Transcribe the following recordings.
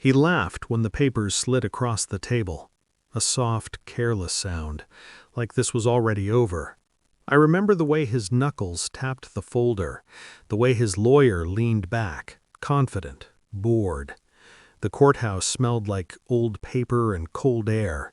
He laughed when the papers slid across the table. A soft, careless sound, like this was already over. I remember the way his knuckles tapped the folder, the way his lawyer leaned back, confident, bored. The courthouse smelled like old paper and cold air.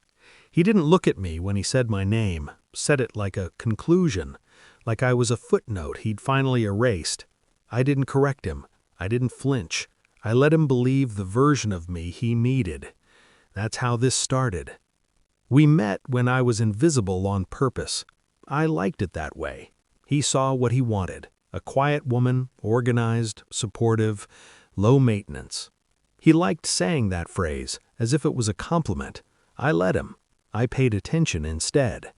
He didn't look at me when he said my name, said it like a conclusion, like I was a footnote he'd finally erased. I didn't correct him. I didn't flinch. I let him believe the version of me he needed. That's how this started. We met when I was invisible on purpose. I liked it that way. He saw what he wanted, a quiet woman, organized, supportive, low maintenance. He liked saying that phrase, as if it was a compliment. I let him. I paid attention instead.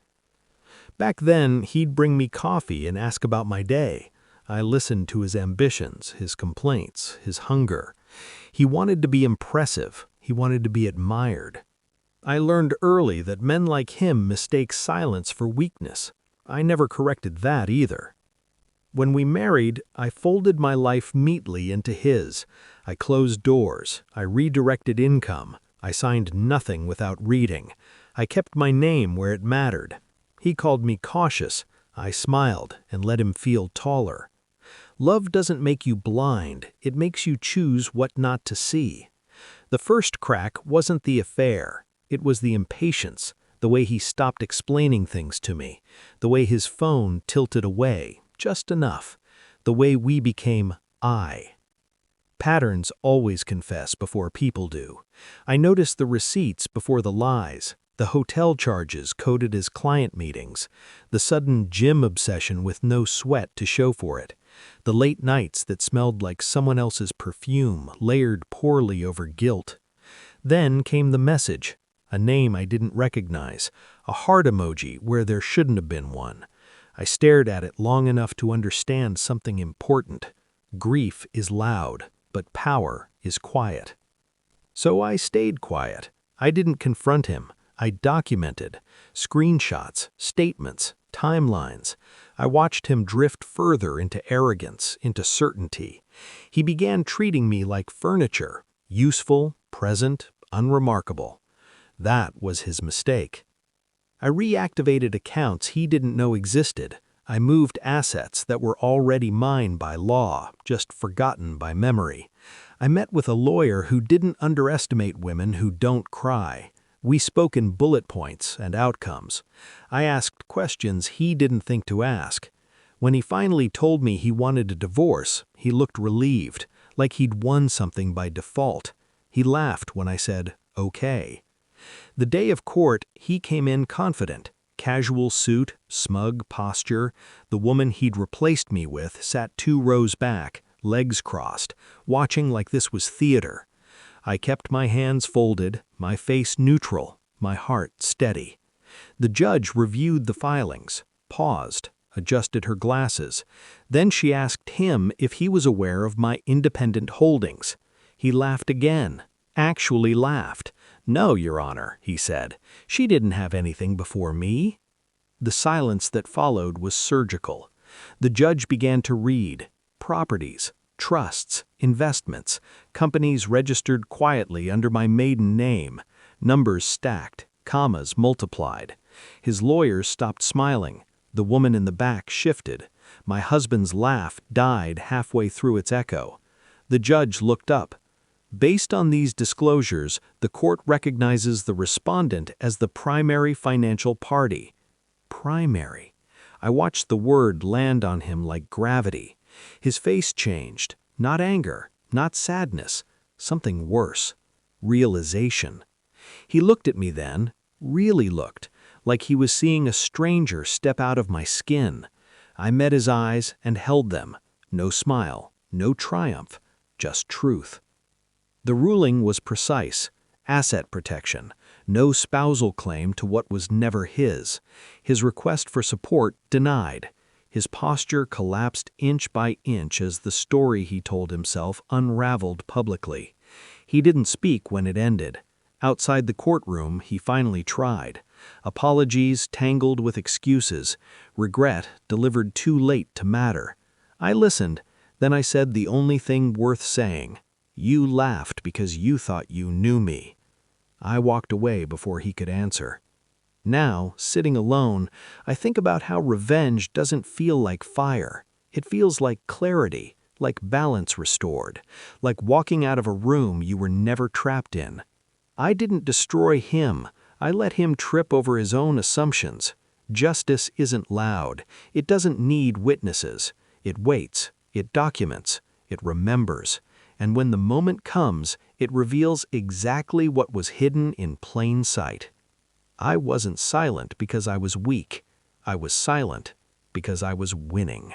Back then, he'd bring me coffee and ask about my day. I listened to his ambitions, his complaints, his hunger. He wanted to be impressive. He wanted to be admired. I learned early that men like him mistake silence for weakness. I never corrected that either. When we married, I folded my life neatly into his. I closed doors. I redirected income. I signed nothing without reading. I kept my name where it mattered. He called me cautious. I smiled and let him feel taller. Love doesn't make you blind, it makes you choose what not to see. The first crack wasn't the affair, it was the impatience, the way he stopped explaining things to me, the way his phone tilted away, just enough, the way we became I. Patterns always confess before people do. I noticed the receipts before the lies, the hotel charges coded as client meetings, the sudden gym obsession with no sweat to show for it. The late nights that smelled like someone else's perfume, layered poorly over guilt. Then came the message, a name I didn't recognize, a heart emoji where there shouldn't have been one. I stared at it long enough to understand something important. Grief is loud, but power is quiet. So I stayed quiet. I didn't confront him. I documented. Screenshots, statements, timelines. I watched him drift further into arrogance, into certainty. He began treating me like furniture, useful, present, unremarkable. That was his mistake. I reactivated accounts he didn't know existed. I moved assets that were already mine by law, just forgotten by memory. I met with a lawyer who didn't underestimate women who don't cry. We spoke in bullet points and outcomes. I asked questions he didn't think to ask. When he finally told me he wanted a divorce, he looked relieved, like he'd won something by default. He laughed when I said, okay. The day of court, he came in confident. Casual suit, smug posture. The woman he'd replaced me with sat 2 rows back, legs crossed, watching like this was theater. I kept my hands folded, my face neutral, my heart steady. The judge reviewed the filings, paused, adjusted her glasses. Then she asked him if he was aware of my independent holdings. He laughed again, actually laughed. No, Your Honor, he said. She didn't have anything before me. The silence that followed was surgical. The judge began to read. Properties, trusts, investments, companies registered quietly under my maiden name, numbers stacked, commas multiplied. His lawyers stopped smiling. The woman in the back shifted. My husband's laugh died halfway through its echo. The judge looked up. Based on these disclosures, the court recognizes the respondent as the primary financial party. Primary. I watched the word land on him like gravity. His face changed. Not anger, not sadness, something worse. Realization. He looked at me then, really looked, like he was seeing a stranger step out of my skin. I met his eyes and held them. No smile, no triumph, just truth. The ruling was precise. Asset protection. No spousal claim to what was never his. His request for support denied. His posture collapsed inch by inch as the story he told himself unraveled publicly. He didn't speak when it ended. Outside the courtroom, he finally tried. Apologies tangled with excuses. Regret delivered too late to matter. I listened. Then I said the only thing worth saying. You laughed because you thought you knew me. I walked away before he could answer. Now, sitting alone, I think about how revenge doesn't feel like fire. It feels like clarity, like balance restored, like walking out of a room you were never trapped in. I didn't destroy him. I let him trip over his own assumptions. Justice isn't loud. It doesn't need witnesses. It waits. It documents. It remembers. And when the moment comes, it reveals exactly what was hidden in plain sight. I wasn't silent because I was weak. I was silent because I was winning.